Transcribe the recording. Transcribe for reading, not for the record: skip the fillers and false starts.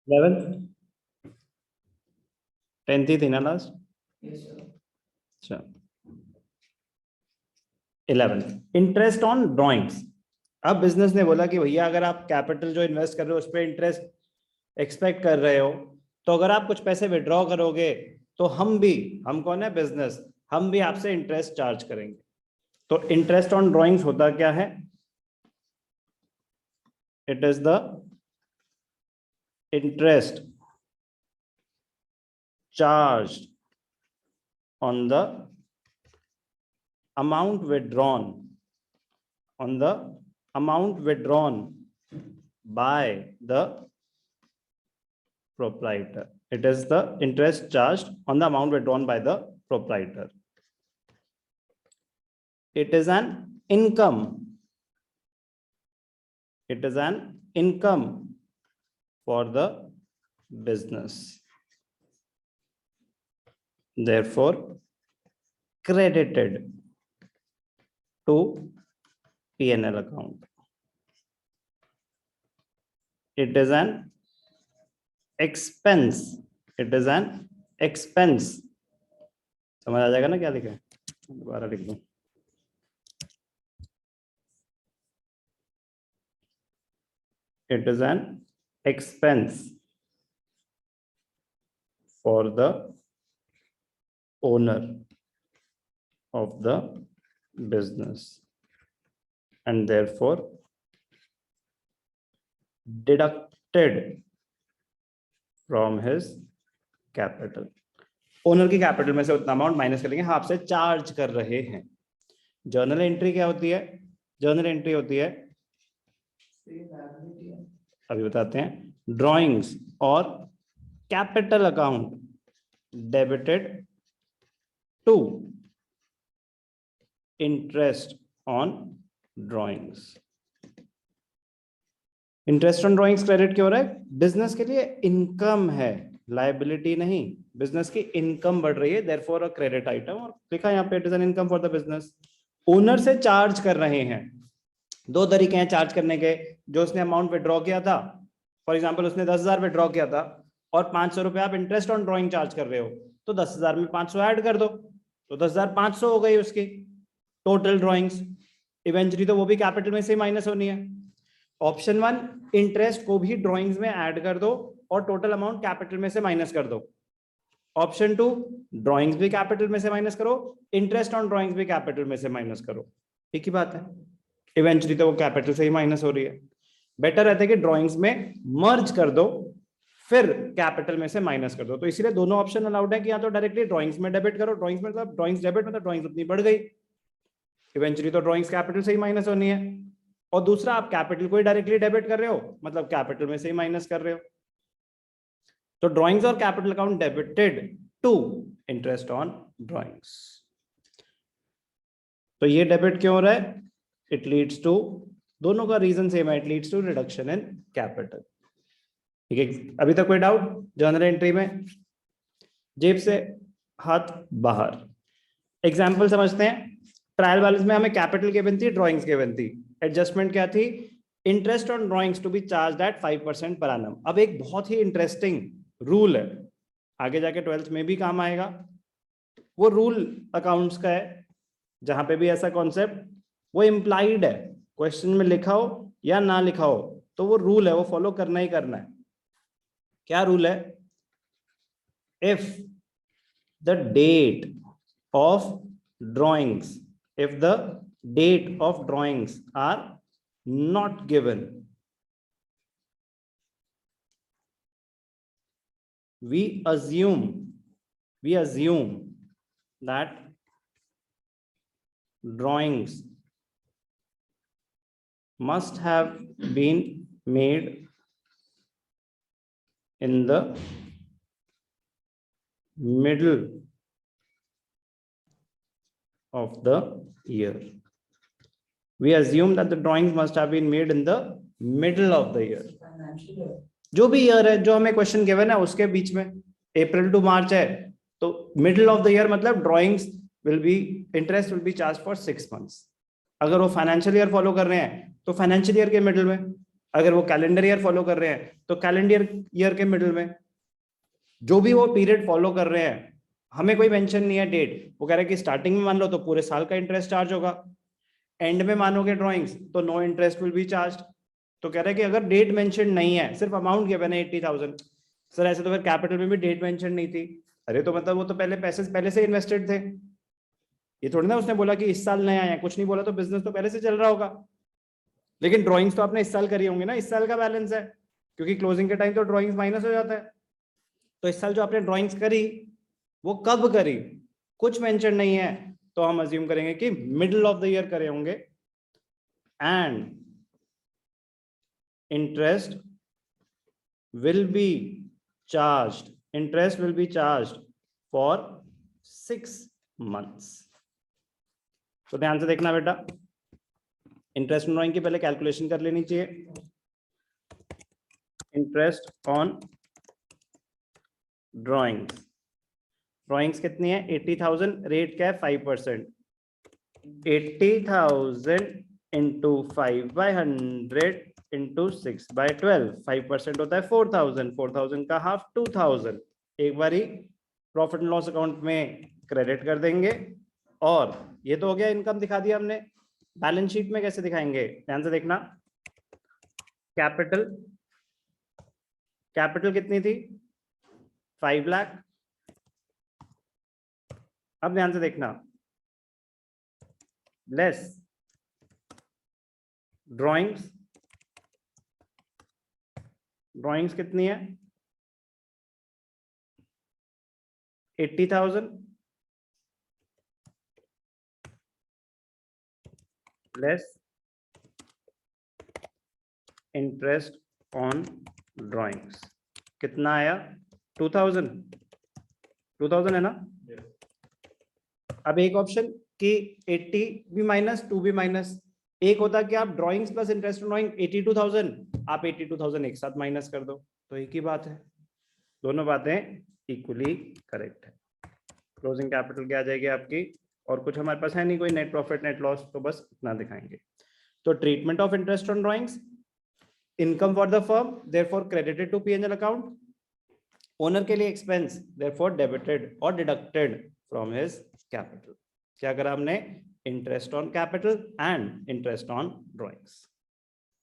11th 10th ही थी ना last. अच्छा 11th इंटरेस्ट ऑन ड्राइंग्स। अब बिजनेस ने बोला कि भैया अगर आप कैपिटल जो इन्वेस्ट कर रहे हो उस पर इंटरेस्ट एक्सपेक्ट कर रहे हो, तो अगर आप कुछ पैसे विड्रॉ करोगे तो हम कौन है, बिजनेस, हम भी आपसे इंटरेस्ट चार्ज करेंगे। तो इंटरेस्ट ऑन ड्राइंग्स होता क्या है? It is the interest charge on the amount withdrawn by the proprietor. It is the interest charged on the amount withdrawn by the proprietor. It is an income. It is an income for the business. Therefore credited to P&L account. It is an expense. It is an expense. समझ आ जाएगा ना क्या लिखा है? दोबारा लिख दूं। It is an expense for the owner of the business and therefore deducted from his capital. Owner की कैपिटल में से उतना अमाउंट माइनस करेंगे, हाँ आपसे चार्ज कर रहे हैं। जर्नल एंट्री क्या होती है? जर्नल एंट्री होती है, अभी बताते हैं, ड्राइंग्स और capital account debited to interest on drawings. Interest on drawings credit क्यों हो रहा है? बिजनेस के लिए इनकम है, लायबिलिटी नहीं। बिजनेस की इनकम बढ़ रही है, देयरफॉर अ क्रेडिट आइटम, और लिखा यहाँ पे it is an income for the business. Owner से चार्ज कर रहे हैं। दो तरीके हैं चार्ज करने के। जो उसने अमाउंट विड्रॉ किया था, फॉर एग्जांपल उसने 10,000 विड्रॉ किया था और 500 रुपए आप इंटरेस्ट ऑन ड्राइंग चार्ज कर रहे हो, तो 10,000 में 500 ऐड कर दो, तो 10,500 हो गई उसकी टोटल ड्राइंग्स। इवेंचुअली तो वो भी कैपिटल में से माइनस होनी है। ऑप्शन 1, इंटरेस्ट को भी ड्राइंग्स में ऐड कर दो और टोटल अमाउंट कैपिटल में से माइनस कर दो। ऑप्शन 2, ड्राइंग्स भी कैपिटल में से माइनस करो, इंटरेस्ट ऑन ड्राइंग्स भी कैपिटल में से माइनस करो। एक ही बात है, इवेंचुअली तो वो कैपिटल से ही माइनस हो रही है। बेटर रहता है कि ड्राइंग्स में मर्ज कर दो फिर कैपिटल में से माइनस कर दो। तो इसीलिए दोनों ऑप्शन अलाउड है कि या तो डायरेक्टली ड्राइंग्स में डेबिट करो, ड्राइंग्स में मतलब ड्राइंग्स डेबिट मतलब ड्राइंग्स उतनी बढ़ गई, इवेंचुअली तो ड्राइंग्स कैपिटल से ही माइनस होनी है। और दूसरा, आप कैपिटल को ही डायरेक्टली डेबिट कर रहे हो, मतलब कैपिटल में से ही माइनस कर रहे हो। तो ड्राइंग्स और capital account debited to interest on drawings. तो ये डेबिट क्यों हो रहा है? इट लीड्स टू, दोनों का रीजन सेम है, it leads to reduction in capital. ठीक है, अभी तक कोई डाउट? जर्नल एंट्री में जेब से हाथ बाहर। एग्जाम्पल समझते हैं। ट्रायल बैलेंस में हमें कैपिटल गिवन थी, ड्राइंग्स गिवन थी। एडजस्टमेंट क्या थी? Interest on drawings to be charge at 5% per annum. अब एक बहुत ही इंटरेस्टिंग रूल है, आगे जाके 12th में भी काम आएगा। वो रूल अकाउंट्स का है, जहां पे भी ऐसा कॉन्सेप्ट वो इम्प्लाइड है, क्वेश्चन में लिखा हो या ना लिखा हो, तो वो रूल है, वो फॉलो करना ही करना है। क्या रूल है? If the date of drawings, if the date of drawings are not given, we assume that drawings must have been made in the middle of the year. We assume that the drawings must have been made in the middle of the year. जो भी year है, जो हमें question given है उसके बीच में, अप्रैल to मार्च है, तो मिडिल ऑफ द ईयर मतलब drawings will be, interest will be charge for 6 months। अगर वो फाइनेंशियल ईयर फॉलो कर रहे हैं तो फाइनेंशियल ईयर के मिडिल में, अगर वो कैलेंडर ईयर फॉलो कर रहे हैं तो कैलेंडर ईयर के मिडिल में जो भी वो पीरियड फॉलो कर रहे हैं, हमें कोई मेंशन नहीं है डेट, वो कह रहे हैं कि स्टार्टिंग में मान लो तो पूरे साल का इंटरेस्ट चार्ज होगा, एंड में मानोगे ड्रॉइंग्स तो no interest will be charge. तो कह रहे हैं कि अगर डेट मेंशन नहीं है, सिर्फ अमाउंट गिवन है 80,000, सर ऐसे तो फिर कैपिटल में भी डेट मेंशन नहीं थी, अरे तो मतलब वो तो पहले से इन्वेस्टेड थे, ये थोड़ी ना उसने बोला कि इस साल नया है, कुछ नहीं बोला, तो बिजनेस तो पहले से चल रहा होगा। लेकिन ड्राइंग्स तो आपने इस साल करी होंगी ना, इस साल का बैलेंस है, क्योंकि क्लोजिंग के टाइम तो ड्राइंग्स माइनस हो जाता है। तो इस साल जो आपने ड्राइंग्स करी वो कब करी, कुछ मेंशन नहीं है, तो हम अज्यूम करेंगे कि मिडिल ऑफ द ईयर करे होंगे। And interest will B charged for 6 months। तो ध्यान से देखना बेटा, इंटरेस्ट ऑन ड्राइंग की पहले कैलकुलेशन कर लेनी चाहिए। इंटरेस्ट ऑन ड्राइंग्स कितनी है, 80,000, रेट क्या है 5%, 80,000 इंटू 5/100 इंटू 6/12, 5% होता है 4,000, 4,000 का हाफ 2,000, एक बारी प्रॉफिट एंड लॉस अकाउंट में क्रेडिट कर देंगे। और ये तो हो गया, इनकम दिखा दिया हमने। बैलेंस शीट में कैसे दिखाएंगे, ध्यान से देखना। कैपिटल कितनी थी, 5 लाख। अब ध्यान से देखना, लेस ड्राइंग्स कितनी है, 80,000 लेस इंटरेस्ट ऑन ड्राइंग्स, कितना आया 2,000 है ना। अब एक ऑप्शन कि 80 भी माइनस 2 भी माइनस, एक होता कि आप drawings plus interest on drawing 82,000, आप 82,000 एक साथ माइनस कर दो, तो एक ही बात है, दोनों बातें इक्वली करेक्ट है। क्लोजिंग कैपिटल क्या आ जाएगी आपकी, और कुछ हमारे पास है नहीं कोई नेट प्रॉफिट नेट लॉस, तो बस इतना दिखाएंगे। तो treatment of interest on drawings, income for the firm therefore credited to P&L account, owner के लिए एक्सपेंस देयरफॉर डेबिटेड और डिडक्टेड फ्रॉम हिज कैपिटल। क्या करा हमने, interest on capital and interest on drawings.